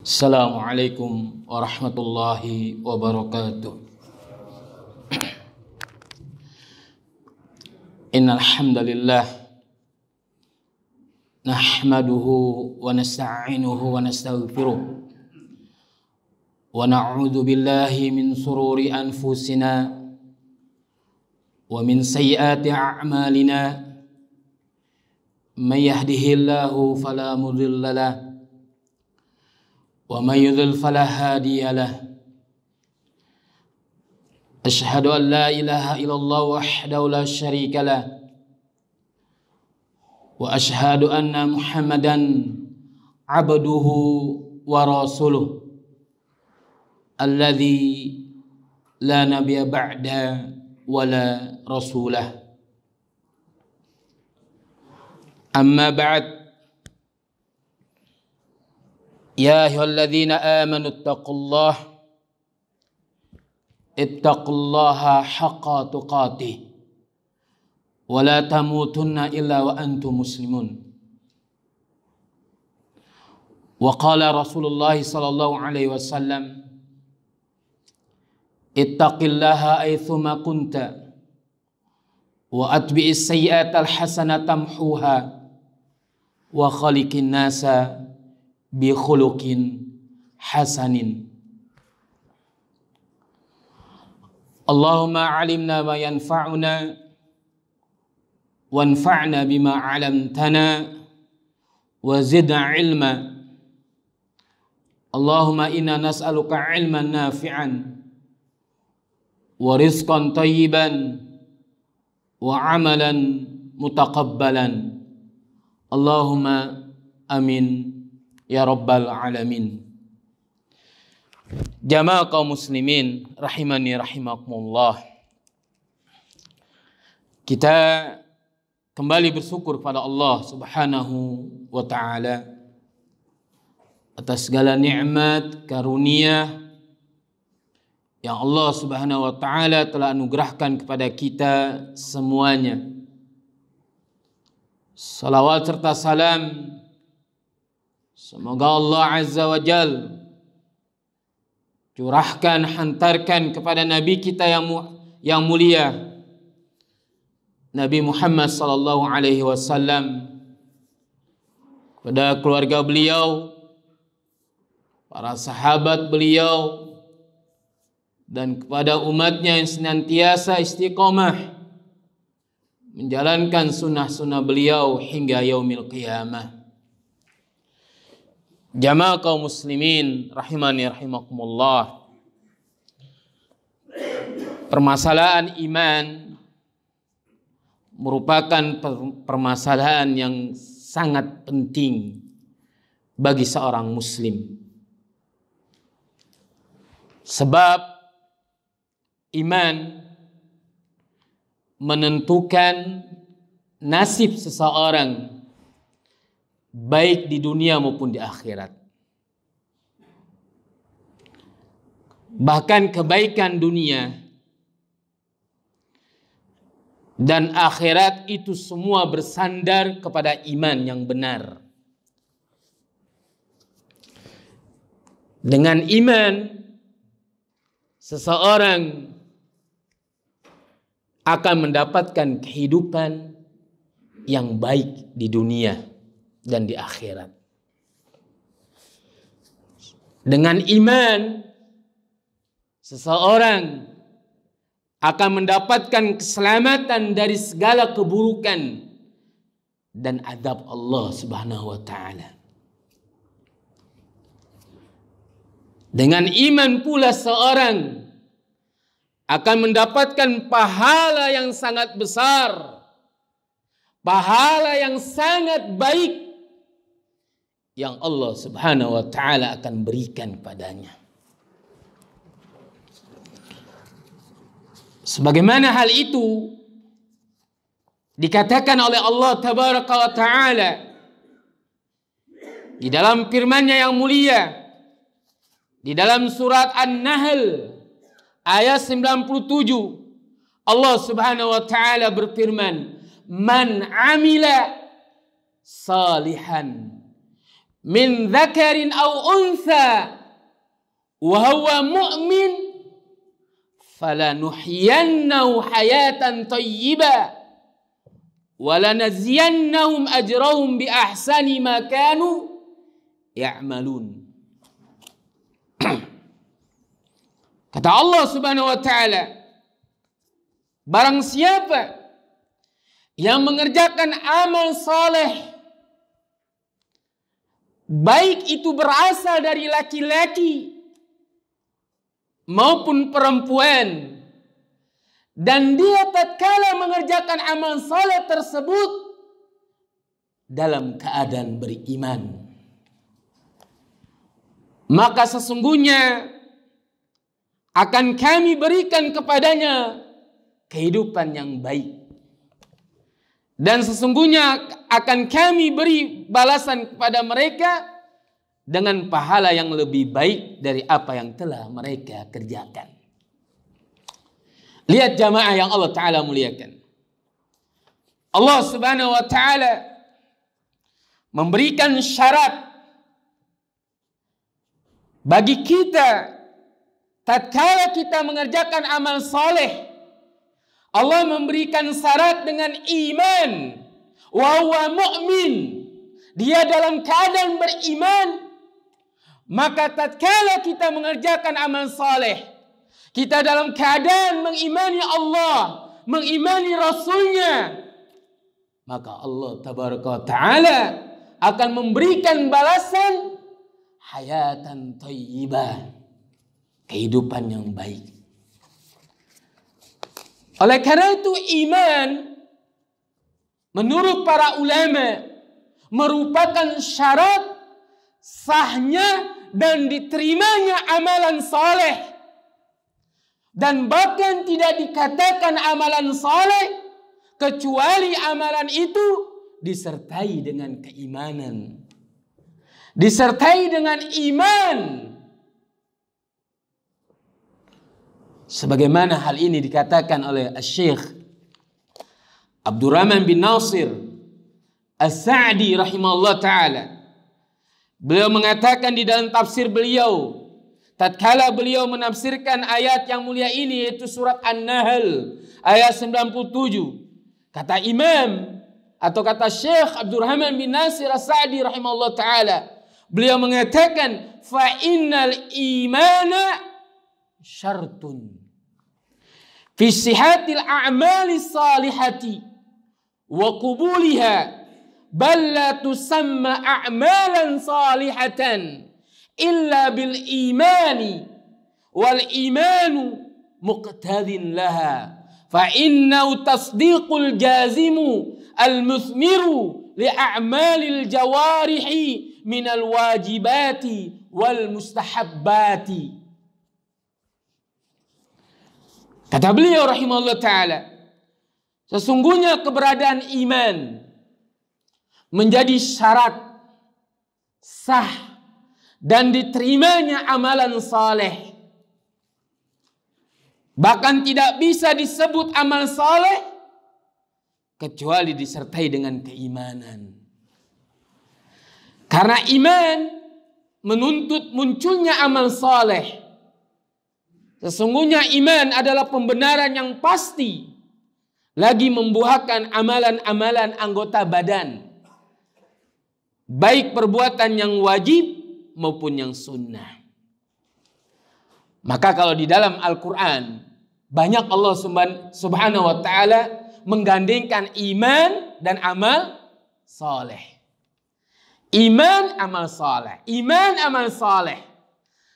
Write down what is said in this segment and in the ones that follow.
Assalamualaikum warahmatullahi wabarakatuh. Innal hamdalillah nahmaduhu wa nasta'inuhu wa nastaghfiruh wa na'udzu billahi min sururi anfusina wa min sayyiati a'malina. May yahdihillahu fala mudilla lahu wa may yudlil fala hadiya lahu. Asyhadu an la ilaha illallah wahdahu la syarika lah wa asyhadu anna Muhammadan abduhu wa rasuluh alladzi la nabiyya ba'da wa la rasulah. Amma ba'd. Ya ayyuhalladzina amanu ittaqullaha haqqa tuqatih wa la tamutunna illa wa antum muslimun. Wa qala Rasulullah sallallahu alaihi wasallam, ittaqillaha aitsuma kunta wa atbi'is sayyi'atal hasanata tamhuha wa khaliqin nasa bi khuluqin hasanin. Allahumma alimna ma yanfa'una wanfa'na bima 'allamtana wa zidna ilma. Allahumma inna nas'aluka 'ilman nafi'an wa rizqan thayyiban wa 'amalan mutaqabbalan. Allahumma amin ya rabbal alamin. Jamaah kaum muslimin rahimani rahimakumullah. Kita kembali bersyukur pada Allah Subhanahu wa taala atas segala nikmat karunia yang Allah Subhanahu wa taala telah anugerahkan kepada kita semuanya. Salawat serta salam semoga Allah Azza wa Jal curahkan, hantarkan kepada Nabi kita yang mulia, Nabi Muhammad sallallahu alaihi wasallam, kepada keluarga beliau, para sahabat beliau, dan kepada umatnya yang senantiasa istiqomah menjalankan sunnah-sunnah beliau hingga yaumil qiyamah. Jamaah kaum muslimin rahimani rahimakumullah. Permasalahan iman merupakan permasalahan yang sangat penting bagi seorang muslim. Sebab iman menentukan nasib seseorang baik di dunia maupun di akhirat. Bahkan kebaikan dunia dan akhirat itu semua bersandar kepada iman yang benar. Dengan iman, seseorang akan mendapatkan kehidupan yang baik di dunia dan di akhirat. Dengan iman, seseorang akan mendapatkan keselamatan dari segala keburukan dan azab Allah Subhanahu wa taala. Dengan iman pula seorang akan mendapatkan pahala yang sangat besar, pahala yang sangat baik yang Allah Subhanahu wa taala akan berikan padanya. Sebagaimana hal itu dikatakan oleh Allah Tabaraka wa taala di dalam firman-Nya yang mulia di dalam surat An-Nahl ayat 97. Allah Subhanahu wa taala berfirman, "Man amila salihan min dzakarin aw untha wa huwa mu'min falanuhyiyannahu hayatan thayyibah wa lanajziyannahum ajrahum bi ahsani ma kanu ya'malun. Kata Allah Subhanahu wa taala, barang siapa yang mengerjakan amal saleh, baik itu berasal dari laki-laki maupun perempuan, dan dia tatkala mengerjakan amal saleh tersebut dalam keadaan beriman, maka sesungguhnya akan kami berikan kepadanya kehidupan yang baik. Dan sesungguhnya akan kami beri balasan kepada mereka dengan pahala yang lebih baik dari apa yang telah mereka kerjakan. Lihat jamaah yang Allah Ta'ala muliakan. Allah Subhanahu wa Ta'ala memberikan syarat bagi kita tatkala kita mengerjakan amal soleh. Allah memberikan syarat dengan iman. Wa huwa mu'min. Dia dalam keadaan beriman. Maka tatkala kita mengerjakan amal soleh, kita dalam keadaan mengimani Allah, mengimani Rasulnya, maka Allah Tabaraka wa Ta'ala akan memberikan balasan hayatan thayyibah, kehidupan yang baik. Oleh karena itu iman menurut para ulama merupakan syarat sahnya dan diterimanya amalan saleh. Dan bahkan tidak dikatakan amalan saleh kecuali amalan itu disertai dengan keimanan, disertai dengan iman. Sebagaimana hal ini dikatakan oleh Syekh Abdurrahman bin Nasir As-Sa'di rahimahullah ta'ala. Beliau mengatakan di dalam tafsir beliau, tatkala beliau menafsirkan ayat yang mulia ini, yaitu surat An-Nahl ayat 97, kata Imam atau kata Syekh Abdurrahman bin Nasir As-Sa'di rahimahullah ta'ala, beliau mengatakan fa innal imana syartun fi sihatil a'mali salihati wa qubuliha, bal la tusamma a'malan salihatan illa bil imani wal imanu muqtadin laha, fa innahu tasdiqul jazimu al muthmiru li a'malil jawarihi minal wajibati wal mustahabbati. Kata beliau rahimahullah ta'ala, sesungguhnya keberadaan iman menjadi syarat sah dan diterimanya amalan saleh. Bahkan tidak bisa disebut amal saleh kecuali disertai dengan keimanan. Karena iman menuntut munculnya amal saleh. Sesungguhnya iman adalah pembenaran yang pasti, lagi membuahkan amalan-amalan anggota badan, baik perbuatan yang wajib maupun yang sunnah. Maka kalau di dalam Al-Quran banyak Allah Subhanahu wa ta'ala menggandengkan iman dan amal saleh. Iman, amal saleh. Iman, amal saleh.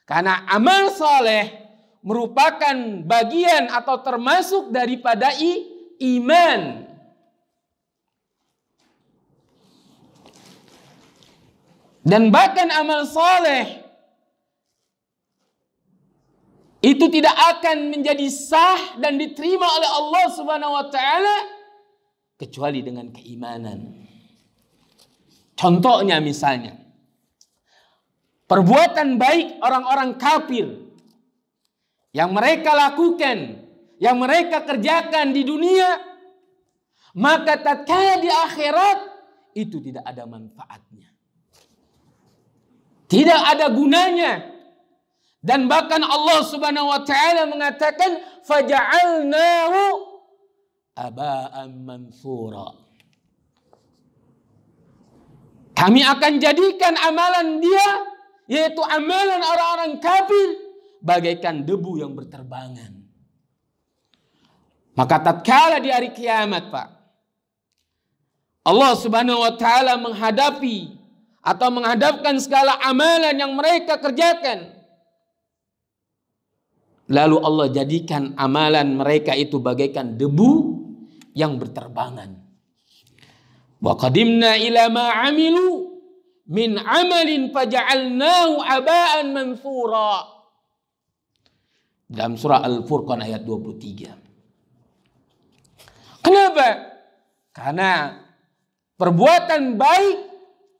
Karena amal saleh merupakan bagian atau termasuk daripada iman. Dan bahkan amal saleh itu tidak akan menjadi sah dan diterima oleh Allah Subhanahu wa ta'ala kecuali dengan keimanan. Contohnya misalnya, perbuatan baik orang-orang kafir yang mereka lakukan, yang mereka kerjakan di dunia, maka tatkala di akhirat itu tidak ada manfaatnya. tidak ada gunanya. Dan bahkan Allah Subhanahu wa taala mengatakan faja'alnahu aba'an mansura. Kami akan jadikan amalan dia, yaitu amalan orang-orang kafir, bagaikan debu yang berterbangan. Maka tatkala di hari kiamat, Pak, Allah Subhanahu wa taala menghadapi atau menghadapkan segala amalan yang mereka kerjakan. Lalu Allah jadikan amalan mereka itu bagaikan debu yang berterbangan. Wa qadimna ila ma amilu min amalin faja'alnahu aba'an mansura. Dalam surah Al-Furqan ayat 23. Kenapa? Karena perbuatan baik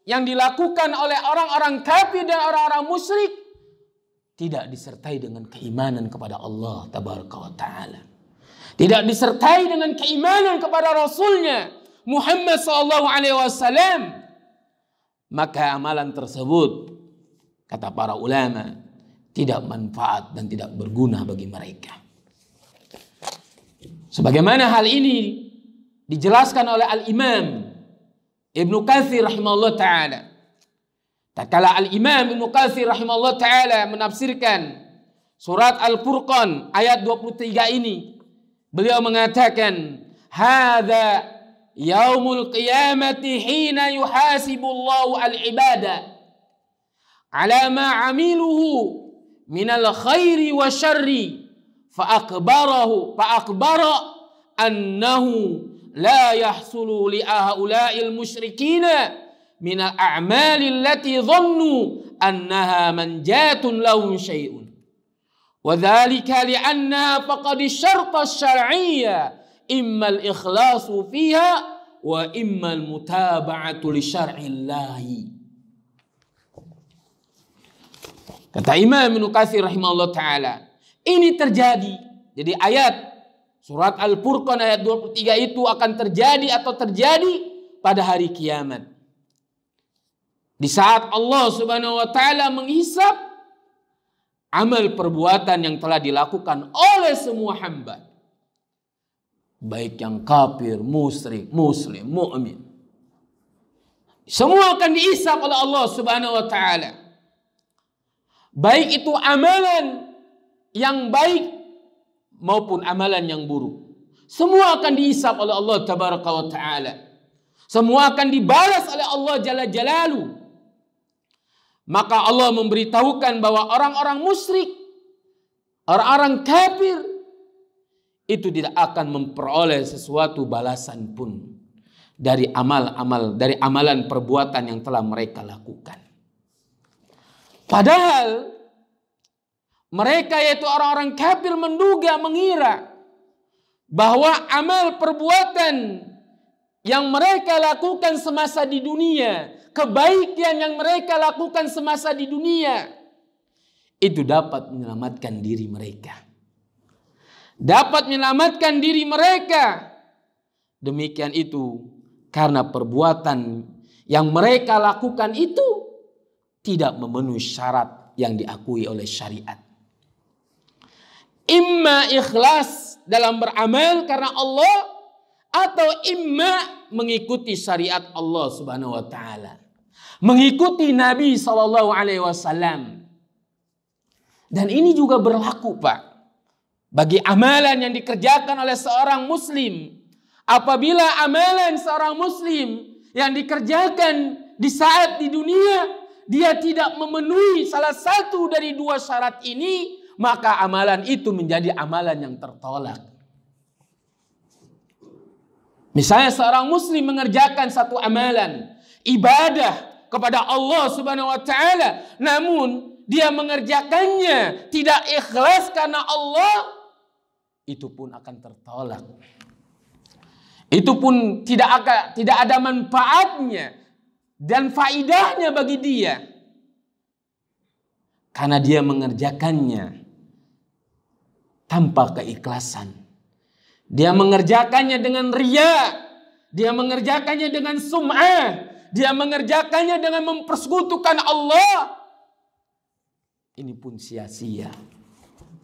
yang dilakukan oleh orang-orang kafir dan orang-orang musyrik tidak disertai dengan keimanan kepada Allah Tabaraka wa Ta'ala. Tidak disertai dengan keimanan kepada Rasulnya Muhammad SAW. Maka amalan tersebut, kata para ulama, tidak manfaat dan tidak berguna bagi mereka. Sebagaimana hal ini dijelaskan oleh Al-Imam Ibnu Katsir rahimahullah ta'ala. Tatkala Al-Imam Ibnu Katsir rahimahullah ta'ala menafsirkan surat Al-Furqan ayat 23 ini, beliau mengatakan, hadza yaumul qiyamati hina yuhasibullahu al-ibada ala ma amiluhu minal khairi wa syarri fa akbara annahu la yahsulu li haula'il musyrikina min al-a'mali allati dhannu annaha manjatun lahum syai'un wa dhalika li'annaha faqad syarta syar'iyya imma al-ikhlasu fiha wa imma al-mutaba'atu li syar'illahi. Kata Imam Ibnu Katsir rahimahullah ta'ala, ini terjadi. Jadi ayat surat Al-Furqan ayat 23 itu akan terjadi atau terjadi pada hari kiamat. Di saat Allah Subhanahu wa taala menghisab amal perbuatan yang telah dilakukan oleh semua hamba. Baik yang kafir, musyrik, muslim, mukmin. Semua akan dihisab oleh Allah Subhanahu wa taala. Baik itu amalan yang baik maupun amalan yang buruk. Semua akan dihisab oleh Allah Tabaraka wa Ta'ala. Semua akan dibalas oleh Allah Jalla Jalaluhu. Maka Allah memberitahukan bahwa orang-orang musyrik, orang-orang kafir, itu tidak akan memperoleh sesuatu balasan pun dari amalan perbuatan yang telah mereka lakukan. Padahal mereka, yaitu orang-orang kafir, mengira bahwa amal perbuatan yang mereka lakukan semasa di dunia, kebaikan yang mereka lakukan semasa di dunia, itu dapat menyelamatkan diri mereka. Dapat menyelamatkan diri mereka. Demikian itu karena perbuatan yang mereka lakukan itu tidak memenuhi syarat yang diakui oleh syariat. Imma ikhlas dalam beramal karena Allah, atau imma mengikuti syariat Allah Subhanahu wa taala, mengikuti Nabi sallallahu alaihi wasallam. Dan ini juga berlaku, Pak, bagi amalan yang dikerjakan oleh seorang muslim. Apabila amalan seorang muslim yang dikerjakan di saat di dunia dia tidak memenuhi salah satu dari dua syarat ini, maka amalan itu menjadi amalan yang tertolak. Misalnya seorang muslim mengerjakan satu amalan ibadah kepada Allah Subhanahu wa taala, namun dia mengerjakannya tidak ikhlas karena Allah, itu pun akan tertolak. Itu pun tidak ada manfaatnya dan faidahnya bagi dia, karena dia mengerjakannya tanpa keikhlasan. Dia mengerjakannya dengan riya, dia mengerjakannya dengan sum'ah, dia mengerjakannya dengan mempersekutukan Allah. ini pun sia-sia.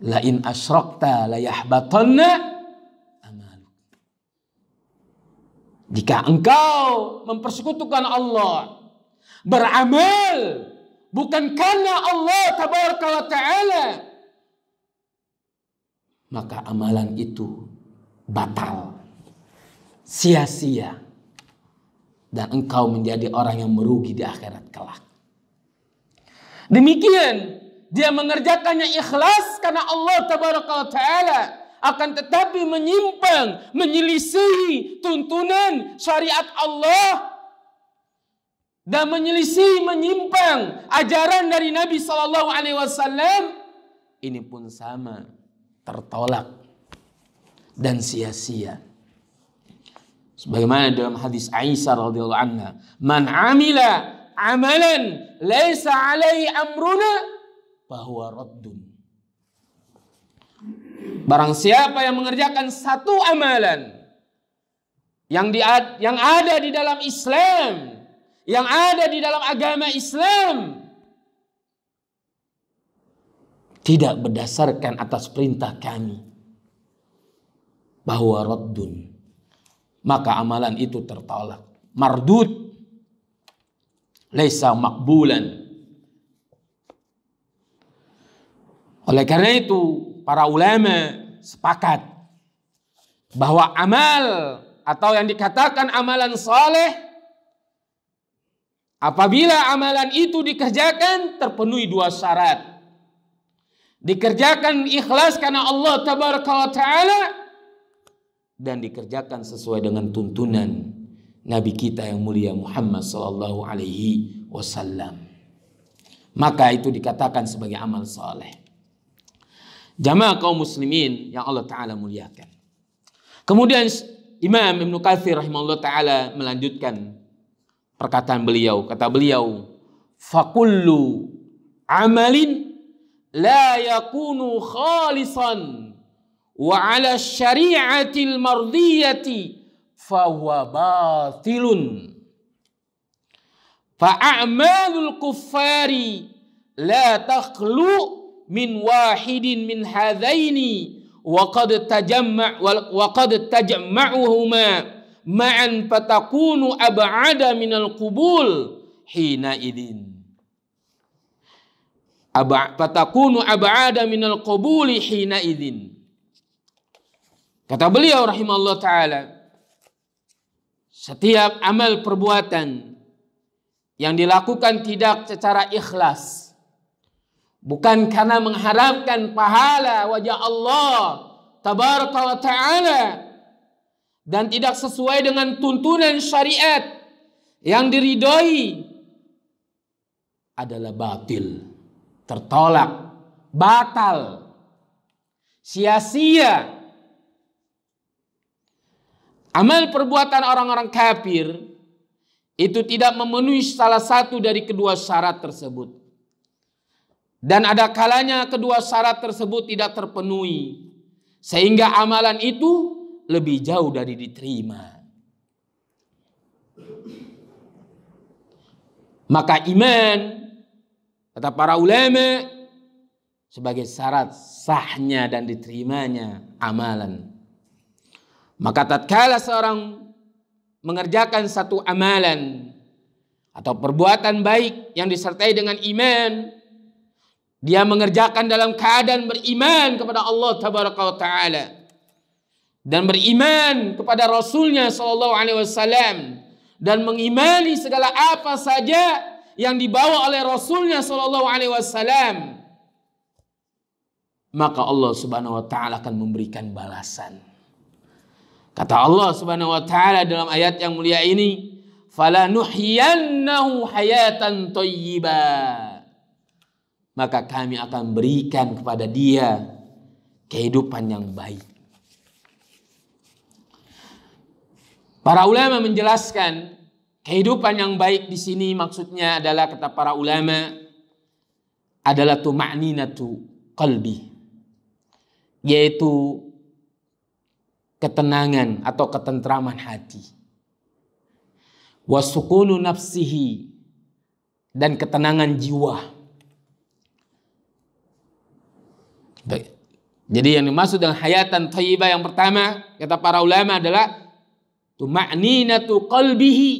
La in asyrakta la yahbatanna amaluk. Jika engkau mempersekutukan Allah, beramal bukan karena Allah tabaraka wa ta'ala, maka amalan itu batal, sia-sia, dan engkau menjadi orang yang merugi di akhirat kelak. Demikian dia mengerjakannya ikhlas karena Allah tabaraka wa ta'ala, akan tetapi menyimpang, menyelisihi tuntunan syariat Allah dan menyimpang ajaran dari Nabi sallallahu alaihi wasallam, ini pun sama, tertolak dan sia-sia. Sebagaimana dalam hadis Aisyah radhiyallahu anha, "Man 'amila 'amalan laisa 'alaihi amruna fahuwa raddun." Barang siapa yang mengerjakan satu amalan yang ada di dalam Islam, yang ada di dalam agama Islam, tidak berdasarkan atas perintah kami, bahwa raddun, maka amalan itu tertolak, mardud, laisa makbulan. Oleh karena itu para ulama sepakat bahwa amal atau yang dikatakan amalan saleh, apabila amalan itu dikerjakan terpenuhi dua syarat. Dikerjakan ikhlas karena Allah tabaraka wa ta'ala, dan dikerjakan sesuai dengan tuntunan Nabi kita yang mulia Muhammad sallallahu alaihi wasallam, maka itu dikatakan sebagai amal saleh. Jamaah kaum muslimin yang Allah ta'ala muliakan. Kemudian Imam Ibnu Katsir rahimahullah ta'ala melanjutkan perkataan beliau. Kata beliau, "Fakullu amalin la yakunu khalisan wa ala syari'atil mardiyati fahuwa batilun. Fa'amalul kuffari la takhlu min wahidin min hadaini wa qad tajma'uhuma ma'an fatakunu ab'ada minal qubul hina idin." Fatakunu ab'ada minal qabuli hina idin. Kata beliau rahimahullah ta'ala, setiap amal perbuatan yang dilakukan tidak secara ikhlas, bukan karena mengharapkan pahala wajah Allah tabaraka wa ta'ala, dan tidak sesuai dengan tuntunan syariat yang diridhoi, adalah batil, tertolak, batal, sia-sia. Amal perbuatan orang-orang kafir itu tidak memenuhi salah satu dari kedua syarat tersebut. Dan ada kalanya kedua syarat tersebut tidak terpenuhi, sehingga amalan itu lebih jauh dari diterima. Maka iman, kata para ulama, sebagai syarat sahnya dan diterimanya amalan. Maka tatkala seorang mengerjakan satu amalan atau perbuatan baik yang disertai dengan iman, dia mengerjakan dalam keadaan beriman kepada Allah tabaraka wa ta'ala dan beriman kepada Rasulnya sallallahu alaihi wasallam, dan mengimani segala apa saja yang dibawa oleh Rasulnya sallallahu alaihi wasallam, maka Allah subhanahu wa ta'ala akan memberikan balasan. Kata Allah subhanahu wa ta'ala dalam ayat yang mulia ini, "Falanuhyiyannahu hayatan thayyibah." Maka kami akan berikan kepada dia kehidupan yang baik. Para ulama menjelaskan kehidupan yang baik di sini maksudnya adalah, kata para ulama, adalah tuma'ninatu qalbi, yaitu ketenangan atau ketentraman hati, wasukunu nafsihi, dan ketenangan jiwa, Baik. Jadi yang dimaksud dengan hayatan thayyibah yang pertama kata para ulama adalah tuma'ninatu qalbihi,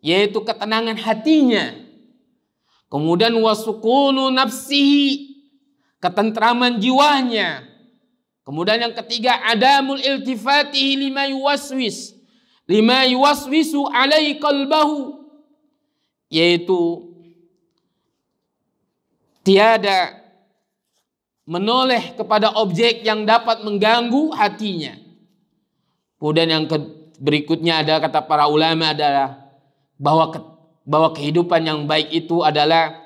yaitu ketenangan hatinya. Kemudian wasukunu nafsihi, ketentraman jiwanya. Kemudian yang ketiga adamul iltifatihi lima yuwaswisu alai qalbahu, yaitu tiada menoleh kepada objek yang dapat mengganggu hatinya. Kemudian yang berikutnya ada kata para ulama adalah bahwa kehidupan yang baik itu adalah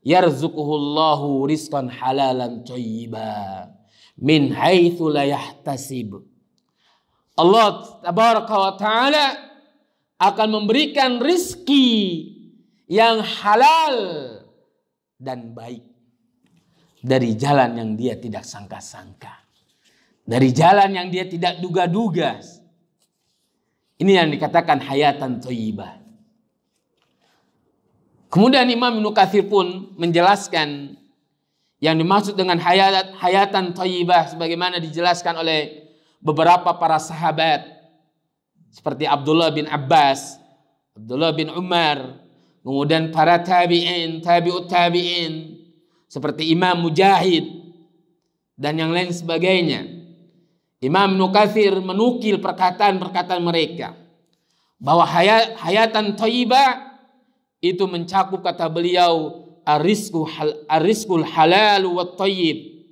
yarzuquhullahu rizqan halalan thayyiba min haitsu la yahtasib. Allah tabaraka wa taala akan memberikan rizki yang halal dan baik dari jalan yang dia tidak sangka-sangka, dari jalan yang dia tidak duga-duga. Ini yang dikatakan hayatan thayyibah. Kemudian Imam Ibnu Katsir pun menjelaskan yang dimaksud dengan hayatan thayyibah sebagaimana dijelaskan oleh beberapa para sahabat seperti Abdullah bin Abbas, Abdullah bin Umar, kemudian para tabi'in, tabi'ut tabi'in seperti Imam Mujahid dan yang lain sebagainya. Imam Ibnu Katsir menukil perkataan-perkataan mereka bahwa hayatan thayyibah itu mencakup kata beliau ar-rizqul halal wat thayyib,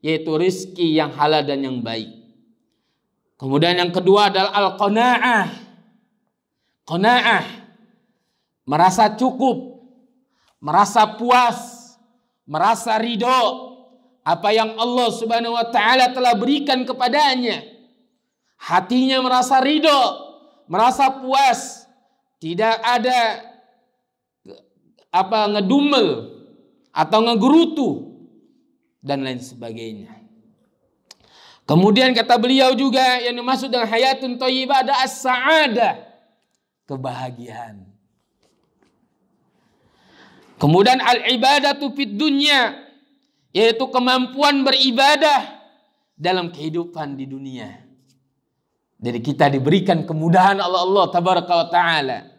yaitu rizki yang halal dan yang baik. Kemudian yang kedua adalah al-qanaah. Qanaah, merasa cukup, merasa puas, merasa ridho apa yang Allah Subhanahu wa taala telah berikan kepadanya. Hatinya merasa ridho, merasa puas, tidak ada ngedumel atau ngegerutu dan lain sebagainya. Kemudian kata beliau juga yang dimaksud dengan hayatun thayyibah ada as-sa'adah, kebahagiaan. Kemudian al-ibadatu fid dunya, yaitu kemampuan beribadah dalam kehidupan di dunia. Jadi kita diberikan kemudahan Allah tabaraka wa taala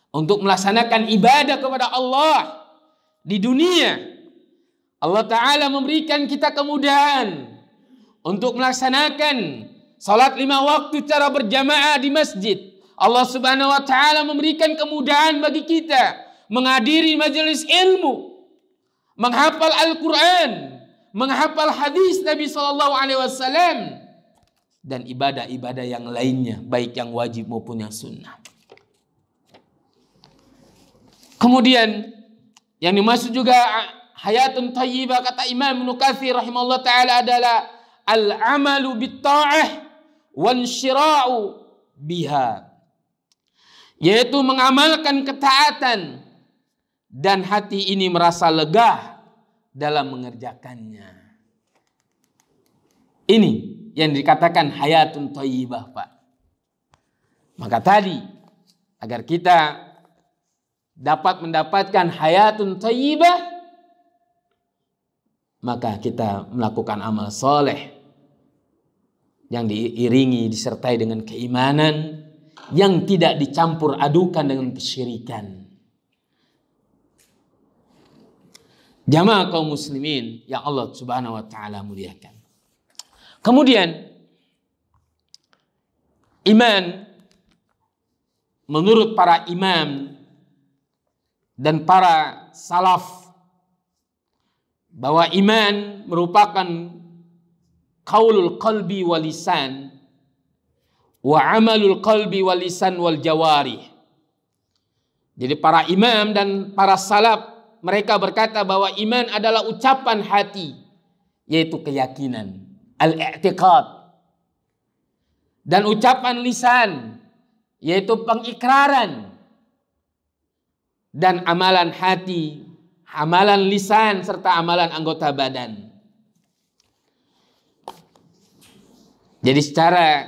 untuk melaksanakan ibadah kepada Allah di dunia. Allah taala memberikan kita kemudahan untuk melaksanakan salat 5 waktu secara berjamaah di masjid. Allah Subhanahu wa taala memberikan kemudahan bagi kita menghadiri majelis ilmu, menghafal Al-Quran, menghafal hadis Nabi SAW, dan ibadah-ibadah yang lainnya, baik yang wajib maupun yang sunnah. Kemudian yang dimaksud juga hayatun thayyibah kata Imam Ibnu Katsir rahimahullah taala adalah al-amalu bit-ta'ah wansyira'u biha, yaitu mengamalkan ketaatan dan hati ini merasa lega dalam mengerjakannya. Ini yang dikatakan hayatun thayyibah, Pak. Maka tadi agar kita dapat mendapatkan hayatun thayyibah, maka kita melakukan amal soleh yang diiringi disertai dengan keimanan yang tidak dicampur adukan dengan kesyirikan. Jamaah kaum muslimin yang Allah Subhanahu wa taala muliakan. Kemudian iman menurut para imam dan para salaf bahwa iman merupakan qaulul qalbi wal lisan wa amalul qalbi wal lisan wal jawarih. Jadi para imam dan para salaf mereka berkata bahwa iman adalah ucapan hati, yaitu keyakinan, al-i'tiqad, dan ucapan lisan, yaitu pengikraran, dan amalan hati, amalan lisan, serta amalan anggota badan. Jadi secara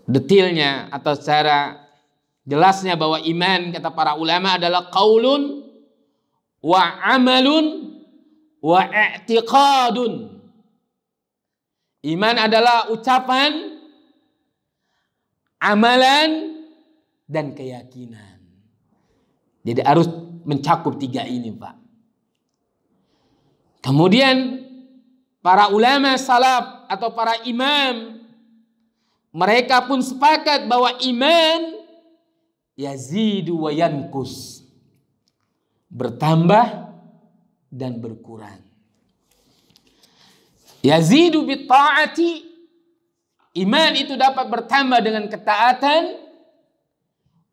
detailnya atau secara jelasnya bahwa iman kata para ulama adalah qaulun wa amalun wa i'tiqadun. Iman adalah ucapan, amalan, dan keyakinan. Jadi harus mencakup 3 ini, Pak. Kemudian para ulama salaf atau para imam, mereka pun sepakat bahwa iman yazidu wa yankus, bertambah dan berkurang. Yazidu bi ta'ati, iman itu dapat bertambah dengan ketaatan,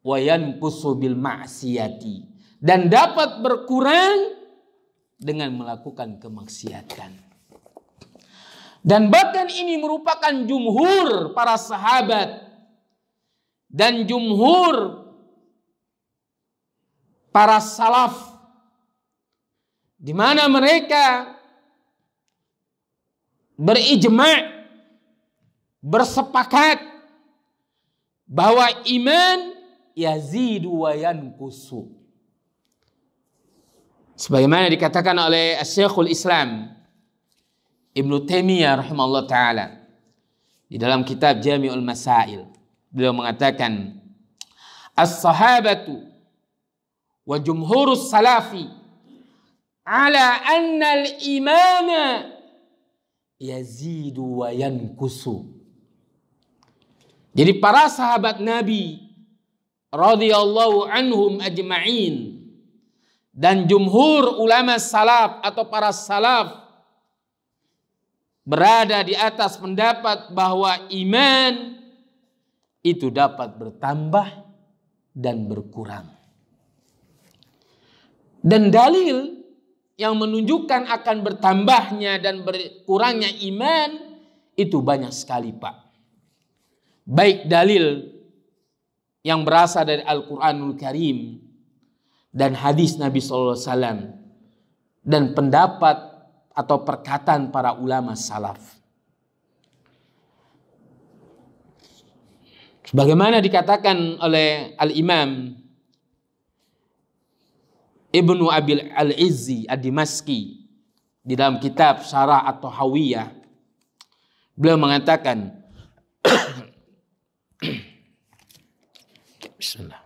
wa yankusu bil ma'siyati, dan dapat berkurang dengan melakukan kemaksiatan. Dan bahkan ini merupakan jumhur para sahabat dan jumhur para salaf, di mana mereka berijma', bersepakat bahwa iman yazidu wa yankusu. Sebagaimana dikatakan oleh Syekhul Islam Ibnu Taimiyah rahimahullah ta'ala di dalam kitab Jami'ul Masail. Beliau mengatakan, as-sahabatu wa jumhurus salafi ala anna al-imana yazidu wa yankusu. Jadi para sahabat Nabi radhiyallahu anhum ajma'in dan jumhur ulama salaf atau para salaf berada di atas pendapat bahwa iman itu dapat bertambah dan berkurang. Dan dalil yang menunjukkan akan bertambahnya dan berkurangnya iman itu banyak sekali, Pak. Baik dalil yang berasal dari Al-Quranul Karim dan hadis Nabi SAW dan pendapat atau perkataan para ulama salaf. Sebagaimana dikatakan oleh Al-Imam Ibnu Abil Al-Izzi Ad-Dimaski di dalam kitab Syarah At-Tahawiyah, beliau mengatakan Bismillah.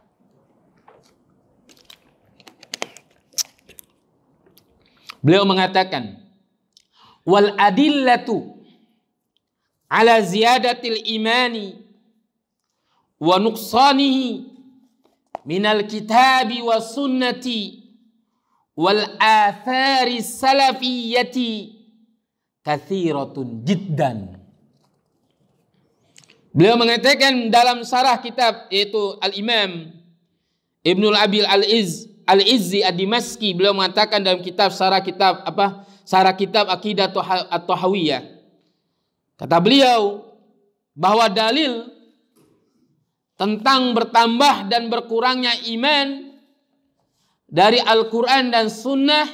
Beliau mengatakan, wal adillatu ala ziyadatil imani wa nuqsanihi minal kitabi wa sunnati wal athari salafiyyati kathiratun jiddan. Beliau mengatakan dalam syarah kitab, yaitu Al-Imam Ibnu Abil Al-Izzi Ad-Dimaski, beliau mengatakan dalam kitab syarah kitab Aqidah At-Tahawiyah, kata beliau bahwa dalil tentang bertambah dan berkurangnya iman dari Al-Quran dan Sunnah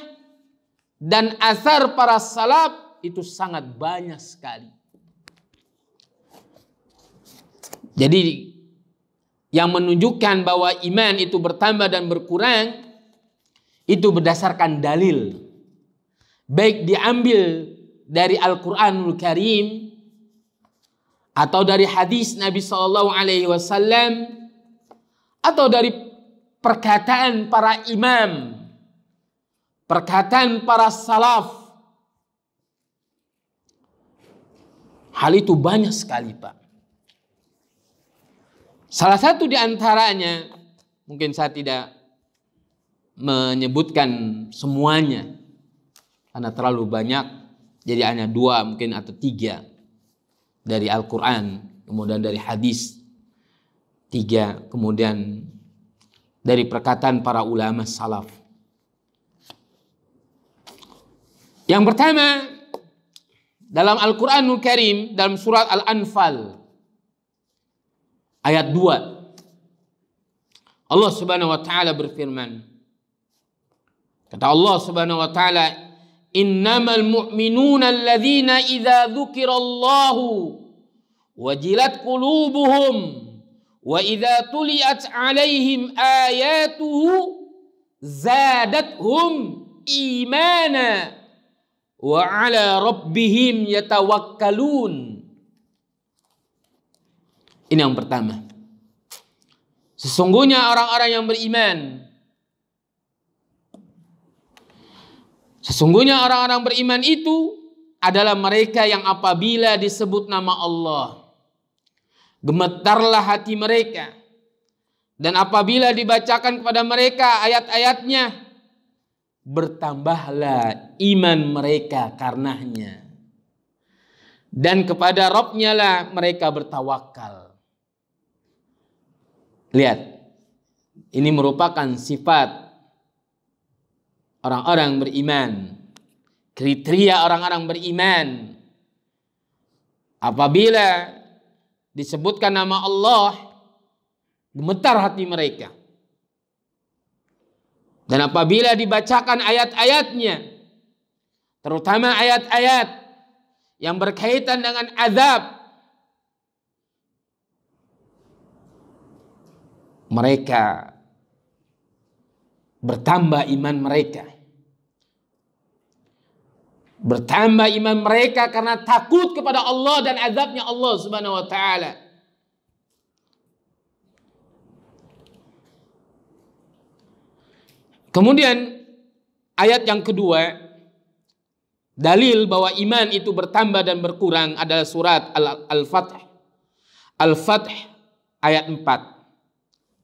dan asar para salaf itu sangat banyak sekali. Jadi yang menunjukkan bahwa iman itu bertambah dan berkurang itu berdasarkan dalil, baik diambil dari Al-Quranul Karim atau dari hadis Nabi SAW atau dari perkataan para imam, perkataan para salaf. Hal itu banyak sekali, Pak. Salah satu di antaranya, mungkin saya tidak menyebutkan semuanya karena terlalu banyak, jadi hanya 2 mungkin atau 3 dari Al-Quran, kemudian dari hadis 3, kemudian dari perkataan para ulama salaf. Yang pertama, dalam Al-Quranul Karim, dalam surat Al-Anfal ayat 2, Allah Subhanahu wa taala berfirman, kata Allah Subhanahu wa taala, innamal mu'minuna alladzina idza dzukirallahu wajilat qulubuhum wa idza tuliyat alaihim ayatuhu zadathum imana wa 'ala rabbihim yatawakkalun. Ini yang pertama. Sesungguhnya orang-orang yang beriman, sesungguhnya orang-orang beriman itu adalah mereka yang apabila disebut nama Allah, gemetarlah hati mereka. Dan apabila dibacakan kepada mereka ayat-ayatnya, bertambahlah iman mereka karenanya. Dan kepada Rabb-nya lah mereka bertawakal. Lihat, ini merupakan sifat orang-orang beriman, kriteria orang-orang beriman. Apabila disebutkan nama Allah, gemetar hati mereka. Dan apabila dibacakan ayat-ayatnya, terutama ayat-ayat yang berkaitan dengan azab, mereka bertambah iman mereka. Bertambah iman mereka karena takut kepada Allah dan azabnya Allah Subhanahu wa taala. Kemudian ayat yang kedua, dalil bahwa iman itu bertambah dan berkurang adalah surat Al-Fath. Al-Fath ayat 4.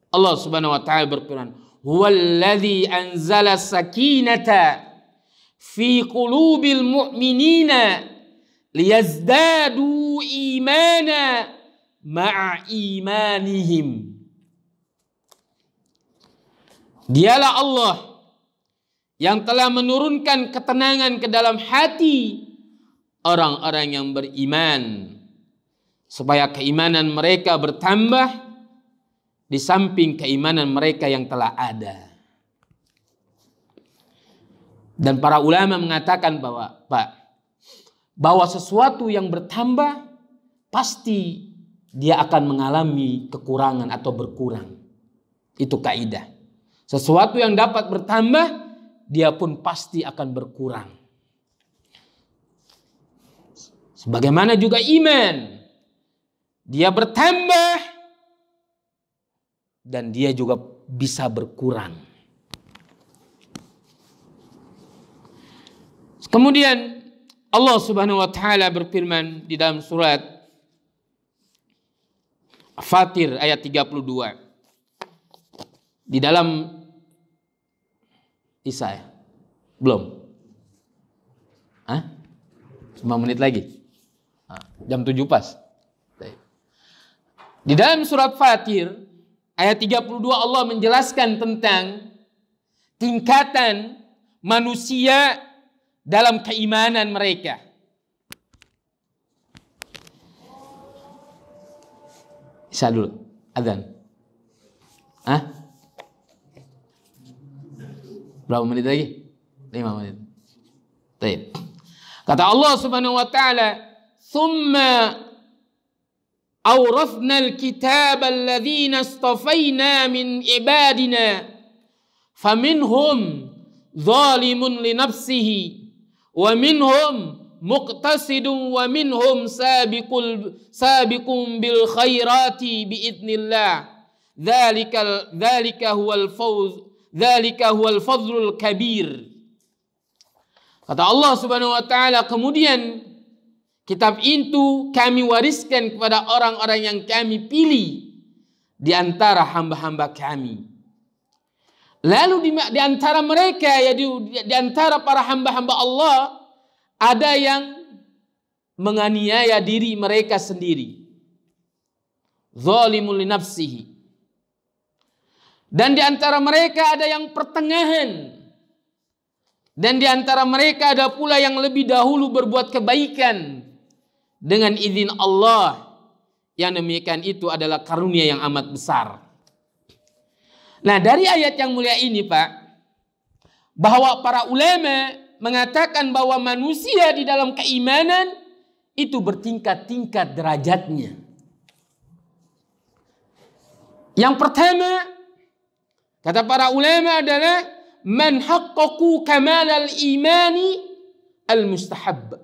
Allah Subhanahu wa taala berfirman, "Huwallazi anzala sakinata fi qulubil mu'minina liyazdadu imana ma'a imanihim." Dialah Allah yang telah menurunkan ketenangan ke dalam hati orang-orang yang beriman, supaya keimanan mereka bertambah di samping keimanan mereka yang telah ada. Dan para ulama mengatakan bahwa sesuatu yang bertambah pasti dia akan mengalami kekurangan atau berkurang. Itu kaidah. Sesuatu yang dapat bertambah, dia pun pasti akan berkurang. Sebagaimana juga iman, dia bertambah dan dia juga bisa berkurang. Kemudian Allah Subhanahu wa taala berfirman di dalam surat Fatir ayat 32. Di dalam Isa ya? Belum? 5 menit lagi. Jam 7 pas. Di dalam surat Fatir ayat 32 Allah menjelaskan tentang tingkatan manusia dalam keimanan mereka. Isa dulu, azan. Berapa menit lagi? 5 menit. Baik. Kata Allah Subhanahu wa taala, "Tsumma awrathna al-kitaba alladhina istafayna min ibadina faminhum zalimun li nafsihi wa minhum muqtasidun wa minhum sabiqun bil khairati biidznillah. Dzalika huwal fadlul kabir." Kata Allah Subhanahu wa taala, kemudian kitab itu kami wariskan kepada orang-orang yang kami pilih di antara hamba-hamba kami. Lalu di antara mereka, ya di antara para hamba-hamba Allah, ada yang menganiaya diri mereka sendiri. Zalimun li nafsihi. Dan di antara mereka ada yang pertengahan. Dan di antara mereka ada pula yang lebih dahulu berbuat kebaikan dengan izin Allah. Yang demikian itu adalah karunia yang amat besar. Nah, dari ayat yang mulia ini, Pak, bahwa para ulama mengatakan bahwa manusia di dalam keimanan itu bertingkat-tingkat derajatnya. Yang pertama, kata para ulama adalah man haqqaqu kamalal imani al-mustahab.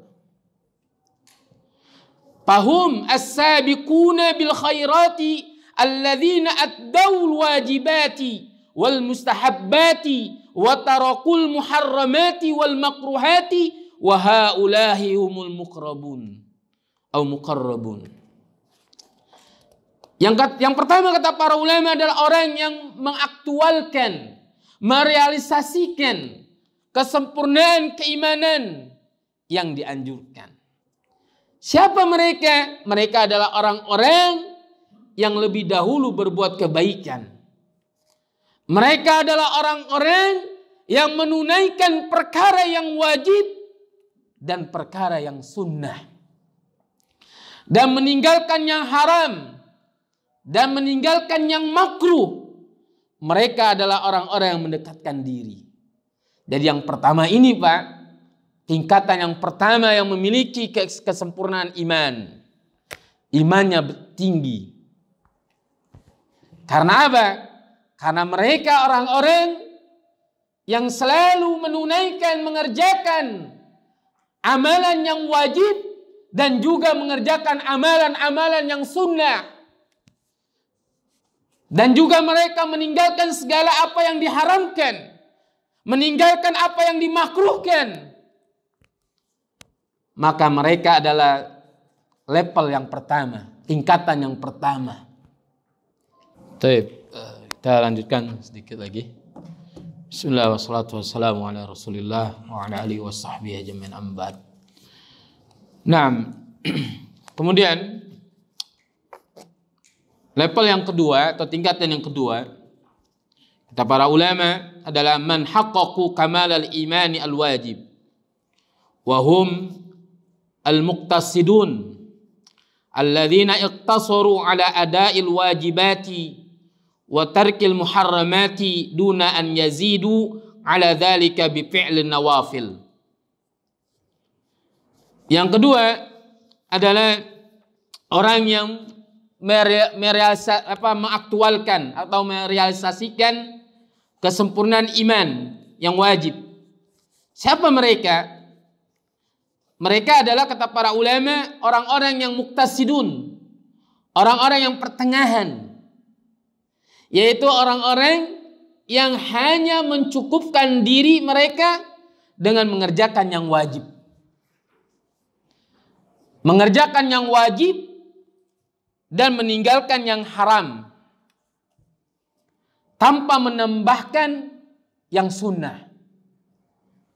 Fahum as-sabiquna bil khairati alladzina addaul wajibati wal mustahabbati wa tarakul muharramati wal makruhati wa haulahi humul muqrabun atau muqarrabun. Yang pertama kata para ulama adalah orang yang mengaktualkan, merealisasikan kesempurnaan keimanan yang dianjurkan. Siapa mereka? Mereka adalah orang-orang yang lebih dahulu berbuat kebaikan. Mereka adalah orang-orang yang menunaikan perkara yang wajib dan perkara yang sunnah. Dan meninggalkan yang haram dan meninggalkan yang makruh. Mereka adalah orang-orang yang mendekatkan diri. Jadi yang pertama ini Pak, tingkatan yang pertama yang memiliki kesempurnaan iman. Imannya tinggi. Karena apa? Karena mereka orang-orang yang selalu menunaikan, mengerjakan amalan yang wajib dan juga mengerjakan amalan-amalan yang sunnah. Dan juga mereka meninggalkan segala apa yang diharamkan, meninggalkan apa yang dimakruhkan. Maka mereka adalah level yang pertama, tingkatan yang pertama. Baik, kita lanjutkan sedikit lagi. Bismillah wassalatu wassalamu ala Rasulillah wa ala alihi washabbihi ajmain amma ba'd. Nah, kemudian level yang kedua atau tingkatan yang kedua kata para ulama adalah man haqqaqu kamal al-imani al-wajib wa hum al-muqtasidun alladzina iqtasaru ala ada'il wajibati wa tarkil muharramati duna an yazidu ala dzalika bi fi'lin nawafil. Yang kedua adalah orang yang mengaktualkan atau merealisasikan kesempurnaan iman yang wajib. Siapa mereka? Mereka adalah kata para ulama orang-orang yang muktasidun, orang-orang yang pertengahan, yaitu orang-orang yang hanya mencukupkan diri mereka dengan mengerjakan yang wajib. Mengerjakan yang wajib dan meninggalkan yang haram tanpa menambahkan yang sunnah.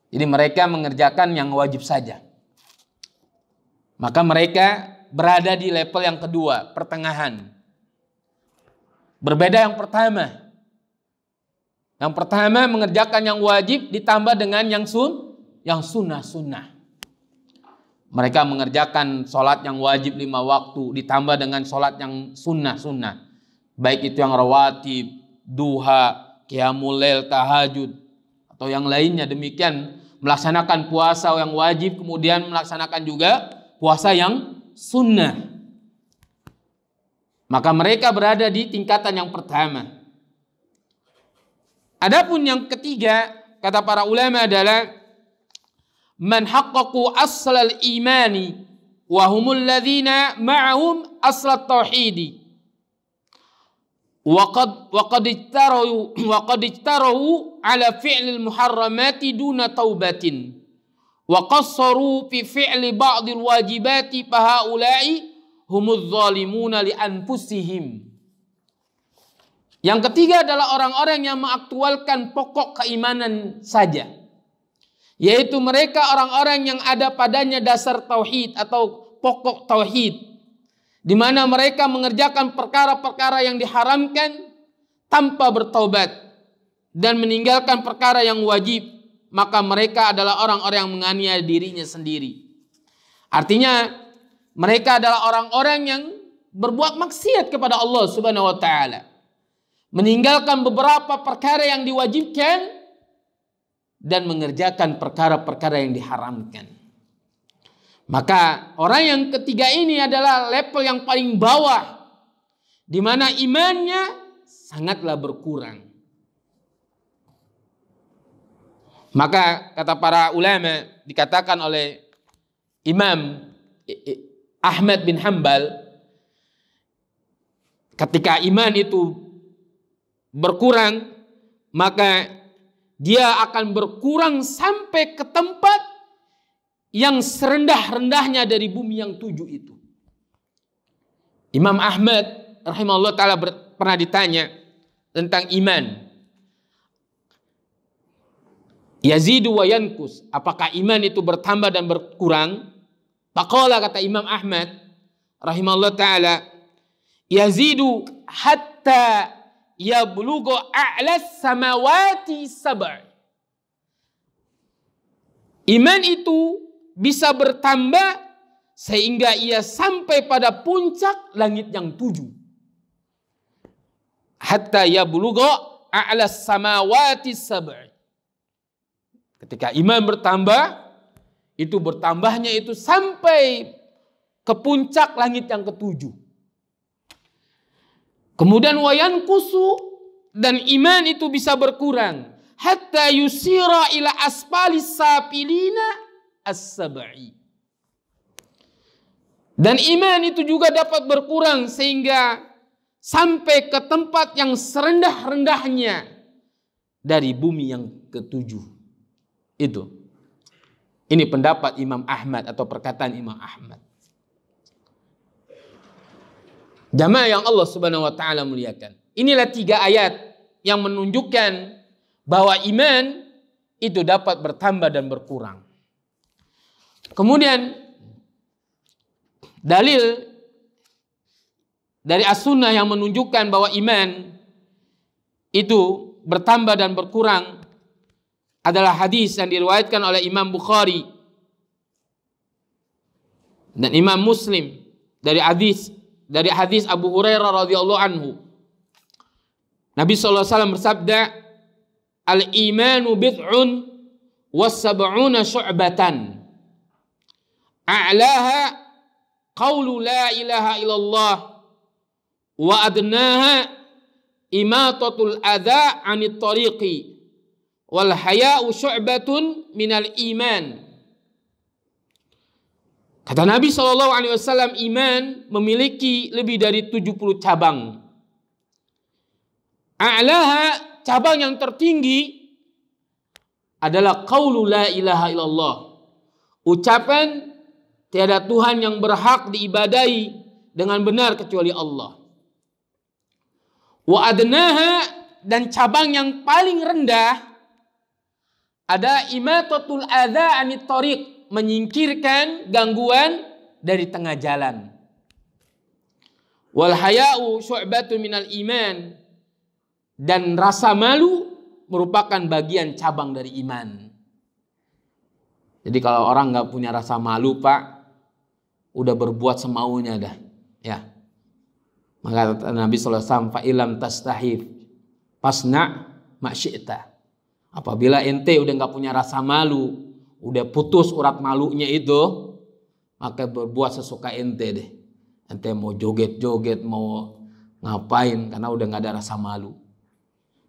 Jadi mereka mengerjakan yang wajib saja. Maka mereka berada di level yang kedua, pertengahan. Berbeda yang pertama. Yang pertama mengerjakan yang wajib ditambah dengan yang sunnah-sunnah. Mereka mengerjakan sholat yang wajib 5 waktu ditambah dengan sholat yang sunnah-sunnah. Baik itu yang rawatib, duha, qiyamul lail, tahajud, atau yang lainnya. Demikian melaksanakan puasa yang wajib kemudian melaksanakan juga puasa yang sunnah. Maka mereka berada di tingkatan yang pertama. Adapun yang ketiga, kata para ulama adalah man haqqaqu aslal imani wa humul ladzina ma'ahum aslat tauhidi wa qad ijtarahu ala fi'lil muharramati duna taubatin wa qassaru fi fi'li ba'dil wajibati fa haula'i humuz zalimuna li anfusihim. Yang ketiga adalah orang-orang yang mengaktualkan pokok keimanan saja, yaitu mereka orang-orang yang ada padanya dasar tauhid atau pokok tauhid, di mana mereka mengerjakan perkara-perkara yang diharamkan tanpa bertaubat dan meninggalkan perkara yang wajib. Maka mereka adalah orang-orang yang menganiaya dirinya sendiri. Artinya mereka adalah orang-orang yang berbuat maksiat kepada Allah Subhanahu wa taala, meninggalkan beberapa perkara yang diwajibkan dan mengerjakan perkara-perkara yang diharamkan. Maka orang yang ketiga ini adalah level yang paling bawah, di mana imannya sangatlah berkurang. Maka kata para ulama, dikatakan oleh Imam Ahmad bin Hanbal, ketika iman itu berkurang, maka dia akan berkurang sampai ke tempat yang serendah-rendahnya dari bumi yang 7 itu. Imam Ahmad rahimahullah ta'ala pernah ditanya tentang iman. Yazidu wa yankus, apakah iman itu bertambah dan berkurang? Faqala, kata Imam Ahmad rahimahullah ta'ala, yazidu hatta yablughu a'las samawati sab'. Iman itu bisa bertambah sehingga ia sampai pada puncak langit yang 7. Hatta yablughu a'las samawati sab'. Ketika iman bertambah, itu bertambahnya itu sampai ke puncak langit yang ke-7. Kemudian wayan kusu, dan iman itu bisa berkurang hatta yusira ila asfalis sapilina as-sab'i. Dan iman itu juga dapat berkurang sehingga sampai ke tempat yang serendah-rendahnya dari bumi yang ke-7. Itu. Ini pendapat Imam Ahmad atau perkataan Imam Ahmad. Jamaah yang Allah Subhanahu wa taala muliakan. Inilah 3 ayat yang menunjukkan bahwa iman itu dapat bertambah dan berkurang. Kemudian dalil dari as-sunnah yang menunjukkan bahwa iman itu bertambah dan berkurang adalah hadis yang diriwayatkan oleh Imam Bukhari dan Imam Muslim dari hadis Abu Hurairah radhiyallahu anhu. Nabi SAW bersabda, al-imanu bid'un was-sab'una syu'batan. A'laha qawlu la ilaha illallah wa adnaha imatatul adha 'anit tariqi wal haya'u syu'batun minal iman. Kata Nabi SAW, iman memiliki lebih dari 70 cabang. A'laha, cabang yang tertinggi adalah qaulu la ilaha illallah, ucapan tiada Tuhan yang berhak diibadahi dengan benar kecuali Allah. Wa adnaha, dan cabang yang paling rendah ada imatatul adza anit tariq, menyingkirkan gangguan dari tengah jalan. Wal haya'u syu'batun minal iman, dan rasa malu merupakan bagian cabang dari iman. Jadi kalau orang nggak punya rasa malu, Pak, udah berbuat semaunya dah, ya. Maka Nabi SAW, fa ilam tastahif fasna ma syi'ta. Apabila ente udah nggak punya rasa malu, udah putus urat malunya itu, maka berbuat sesuka ente deh. Ente mau joget-joget, mau ngapain, karena udah nggak ada rasa malu.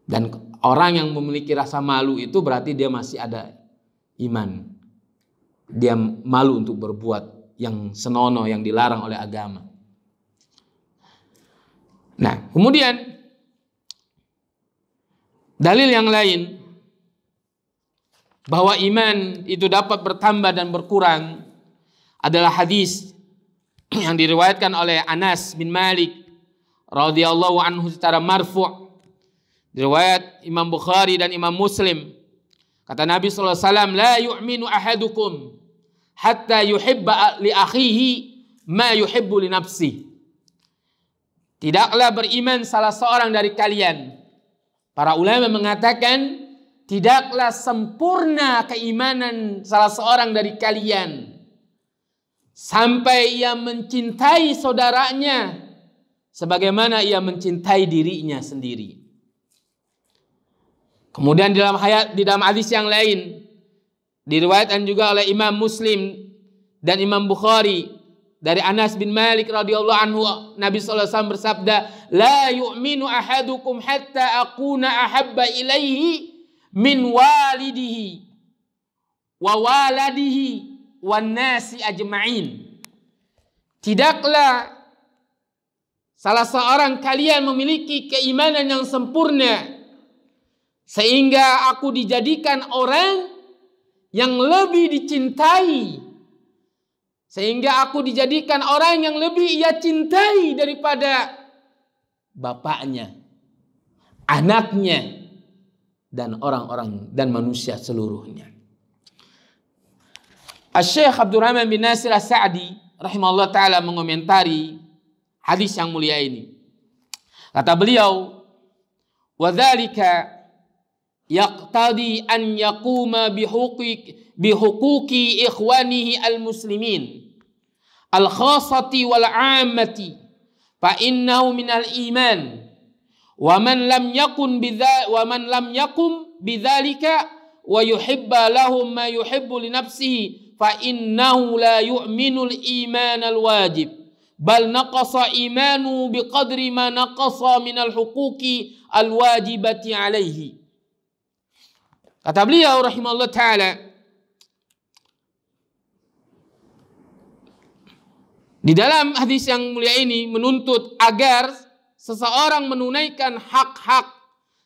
Dan orang yang memiliki rasa malu itu berarti dia masih ada iman. Dia malu untuk berbuat yang senonoh, yang dilarang oleh agama. Nah, kemudian dalil yang lain bahwa iman itu dapat bertambah dan berkurang adalah hadis yang diriwayatkan oleh Anas bin Malik radhiyallahu anhu secara marfu', diriwayat Imam Bukhari dan Imam Muslim. Kata Nabi SAW, la yu'minu ahadukum hatta yuhibba li akhihi ma yuhibbu li nafsihi. Tidaklah beriman salah seorang dari kalian. Para ulama mengatakan, tidaklah sempurna keimanan salah seorang dari kalian sampai ia mencintai saudaranya sebagaimana ia mencintai dirinya sendiri. Kemudian di dalam hadis yang lain diriwayatkan juga oleh Imam Muslim dan Imam Bukhari dari Anas bin Malik radhiyallahu anhu, Nabi SAW bersabda, la yu'minu ahadukum hatta akuna ahabba ilaihi min walidihi wa waladihi wan nasi ajma'in. Tidaklah salah seorang kalian memiliki keimanan yang sempurna sehingga aku dijadikan orang yang lebih dicintai, sehingga aku dijadikan orang yang lebih ia cintai daripada bapaknya, anaknya, dan orang-orang dan manusia seluruhnya. Asy-Syaikh Abdurrahman bin Nasir As-Sa'di rahimahullah ta'ala mengomentari hadis yang mulia ini. Kata beliau, wa dzalika yaqtadi an yaquma bihuquqi ikhwanihi al-muslimin al-khassati wal 'ammati fa innahu minal iman wa man lam yakun bidzalika wa yuhibba lahum ma yuhibbu li nafsihi fa innahu la yu'minul iman al-wajib bal naqasa imanu biqadri ma naqasa minal huquqi al-wajibati alaihi. Kata beliau rahimahullah ta'ala, di dalam hadis yang mulia ini menuntut agar seseorang menunaikan hak-hak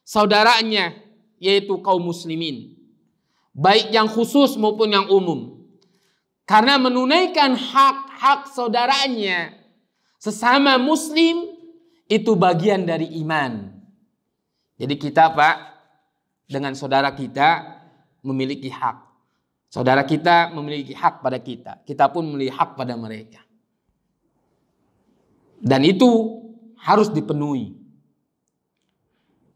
saudaranya, yaitu kaum muslimin, baik yang khusus maupun yang umum. Karena menunaikan hak-hak saudaranya sesama muslim itu bagian dari iman. Jadi kita, Pak, dengan saudara kita memiliki hak. Saudara kita memiliki hak pada kita. Kita pun memiliki hak pada mereka. Dan itu harus dipenuhi.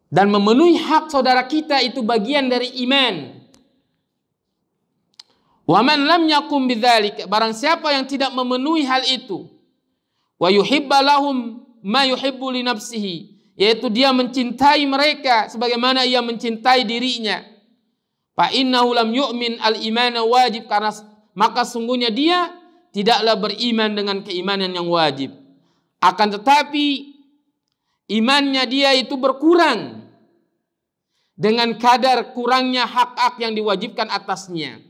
Dan memenuhi hak saudara kita itu bagian dari iman. Wa man lam yakum bidzalik, barang siapa yang tidak memenuhi hal itu, wa yuhibba lahum ma yuhibbu li nafsihi, yaitu dia mencintai mereka sebagaimana ia mencintai dirinya, fa innahu lam yu'min al-imana wajib, karena maka sungguhnya dia tidaklah beriman dengan keimanan yang wajib. Akan tetapi imannya dia itu berkurang dengan kadar kurangnya hak-hak yang diwajibkan atasnya,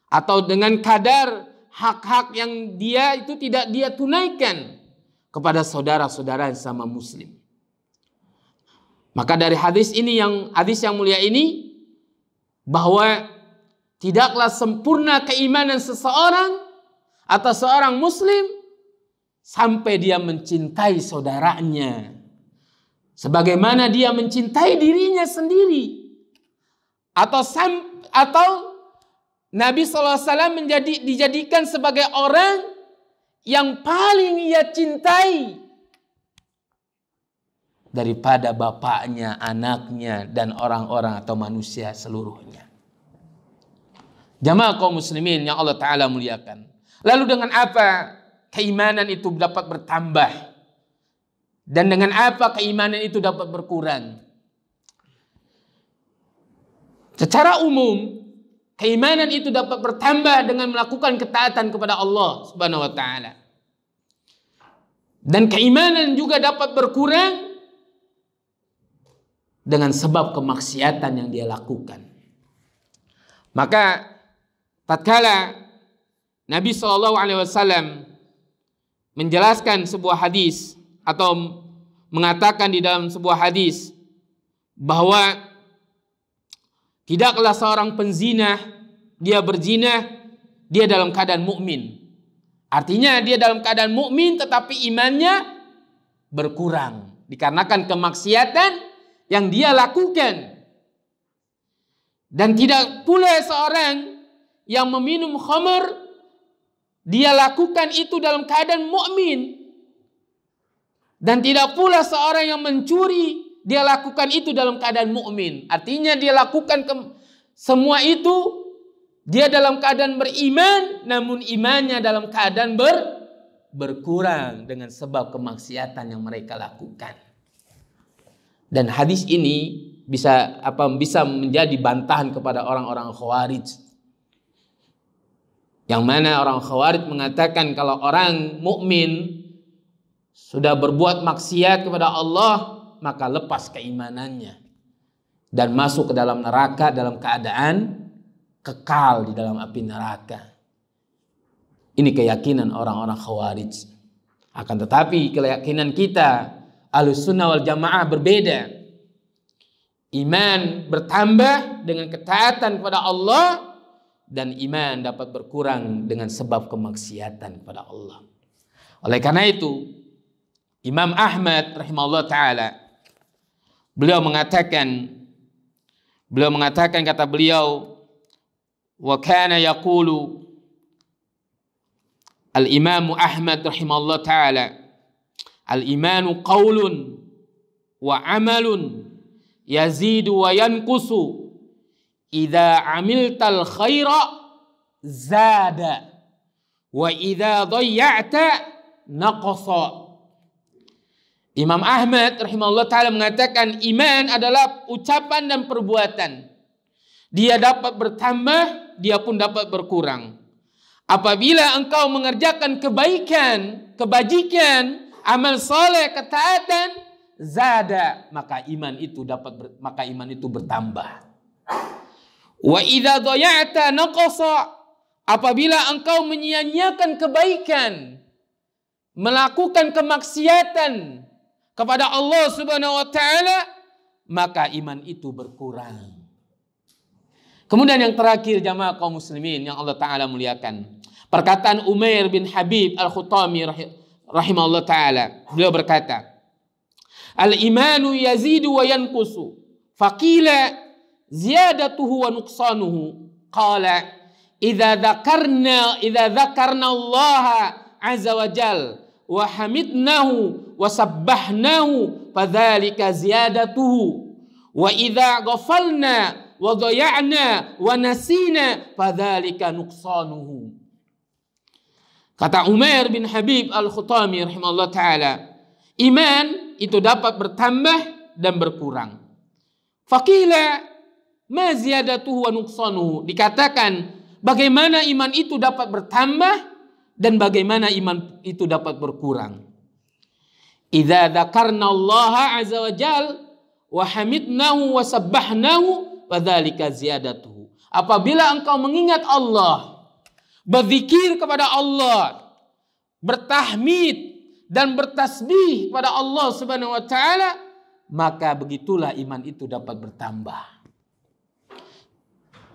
atau dengan kadar hak-hak yang dia itu tidak dia tunaikan kepada saudara-saudara sama muslim. Maka dari hadis yang mulia ini, bahwa tidaklah sempurna keimanan seseorang atau seorang muslim sampai dia mencintai saudaranya sebagaimana dia mencintai dirinya sendiri, atau Nabi SAW dijadikan sebagai orang yang paling ia cintai daripada bapaknya, anaknya, dan orang-orang atau manusia seluruhnya. Jamaah kaum muslimin yang Allah Ta'ala muliakan. Lalu dengan apa keimanan itu dapat bertambah? Dan dengan apa keimanan itu dapat berkurang? Secara umum, keimanan itu dapat bertambah dengan melakukan ketaatan kepada Allah Subhanahu wa Ta'ala. Dan keimanan juga dapat berkurang dengan sebab kemaksiatan yang dia lakukan. Maka tatkala Nabi SAW menjelaskan sebuah hadis atau mengatakan di dalam sebuah hadis bahwa tidaklah seorang penzina dia berzina dia dalam keadaan mukmin. Artinya dia dalam keadaan mukmin tetapi imannya berkurang dikarenakan kemaksiatan yang dia lakukan. Dan tidak pula seorang yang meminum khamar dia lakukan itu dalam keadaan mukmin. Dan tidak pula seorang yang mencuri dia lakukan itu dalam keadaan mukmin. Artinya dia lakukan semua itu dia dalam keadaan beriman, namun imannya dalam keadaan berkurang dengan sebab kemaksiatan yang mereka lakukan. Dan hadis ini bisa menjadi bantahan kepada orang-orang Khawarij. Yang mana orang Khawarij mengatakan kalau orang mukmin sudah berbuat maksiat kepada Allah, maka lepas keimanannya dan masuk ke dalam neraka dalam keadaan kekal di dalam api neraka. Ini keyakinan orang-orang Khawarij. Akan tetapi keyakinan kita Ahlussunnah wal Jamaah berbeda. Iman bertambah dengan ketaatan kepada Allah, dan iman dapat berkurang dengan sebab kemaksiatan kepada Allah. Oleh karena itu, Imam Ahmad rahimahullah ta'ala, beliau mengatakan kata beliau, wa kana yaqulu al-Imam Ahmad rahimahullah ta'ala, al-imanu qawlun wa amalun yazidu wa yanqusu idza amiltal khaira zada wa idza dhayya'ta naqasa. Imam Ahmad rahimahullah ta'ala mengatakan iman adalah ucapan dan perbuatan. Dia dapat bertambah, dia pun dapat berkurang. Apabila engkau mengerjakan kebaikan, kebajikan, amal soleh, ketaatan, zada, maka iman itu bertambah. Wa idza dhaya'ta naqasa, apabila engkau menyia-nyiakan kebaikan, melakukan kemaksiatan kepada Allah Subhanahu wa taala, maka iman itu berkurang. Kemudian yang terakhir jamaah kaum muslimin yang Allah taala muliakan, perkataan Umair bin Habib Al-Khutami rahimahullah taala, beliau berkata, al-imanu yazidu wa yanqusu, faqila ziyadatuhu wa nuqsanuhu, qala idza dzakarna Allah azza wa jalla wa hamidnahu wa sabbahnahu fadzalika ziyadatuhu, wa idza ghafalna wa dhaya'na wa nasina fadzalika nuqsanuhu. Kata Umair bin Habib Al-Khutami rahimahullah taala, iman itu dapat bertambah dan berkurang. Faqila ma ziyadatuhu wa nuqsanuhu, dikatakan bagaimana iman itu dapat bertambah dan bagaimana iman itu dapat berkurang. Idza dzakarna Allah azza wa jal wa hamidnahu wa sabbahnahu fadzalika ziyadatuhu. Apabila engkau mengingat Allah, berzikir kepada Allah, bertahmid dan bertasbih kepada Allah Subhanahu wa taala, maka begitulah iman itu dapat bertambah.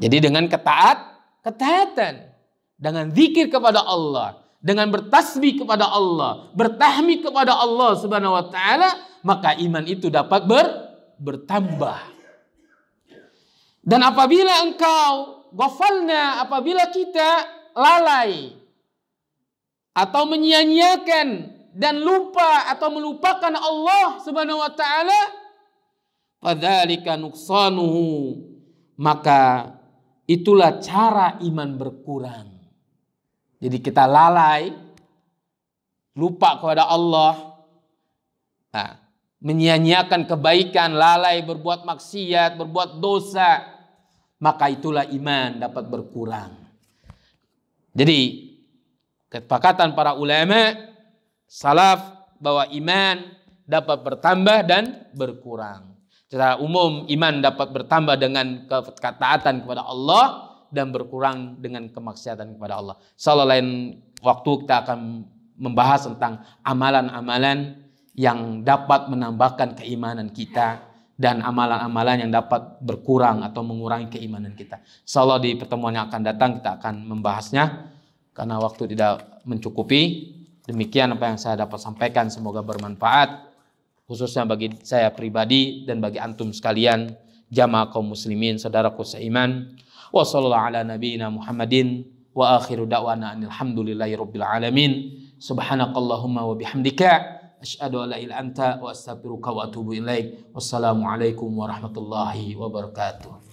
Jadi dengan ketaatan, dengan zikir kepada Allah, dengan bertasbih kepada Allah, bertahmid kepada Allah Subhanahu wa taala, maka iman itu dapat bertambah. Dan apabila engkau ghafalna, apabila kita lalai atau menyia-nyiakan dan lupa atau melupakan Allah Subhanahu wa taala, fadzalika nuqsanuhu, maka itulah cara iman berkurang. Jadi kita lalai, lupa kepada Allah, menyia-nyiakan kebaikan, lalai berbuat maksiat, berbuat dosa, maka itulah iman dapat berkurang. Jadi kesepakatan para ulama salaf bahwa iman dapat bertambah dan berkurang. Secara umum iman dapat bertambah dengan ketaatan kepada Allah dan berkurang dengan kemaksiatan kepada Allah. Insyaallah lain waktu kita akan membahas tentang amalan-amalan yang dapat menambahkan keimanan kita dan amalan-amalan yang dapat berkurang atau mengurangi keimanan kita. Insyaallah di pertemuan yang akan datang kita akan membahasnya karena waktu tidak mencukupi. Demikian apa yang saya dapat sampaikan, semoga bermanfaat khususnya bagi saya pribadi dan bagi antum sekalian jamaah kaum muslimin saudaraku seiman. Wa sallallahu ala nabiyyina Muhammadin wa akhiru da'wana alhamdulillahi rabbil alamin. Subhanakallahumma wa bihamdika asyhadu an la ilaha illa anta wa astaghfiruka wa atubu ilaik. Wassalamu alaikum warahmatullahi wabarakatuh.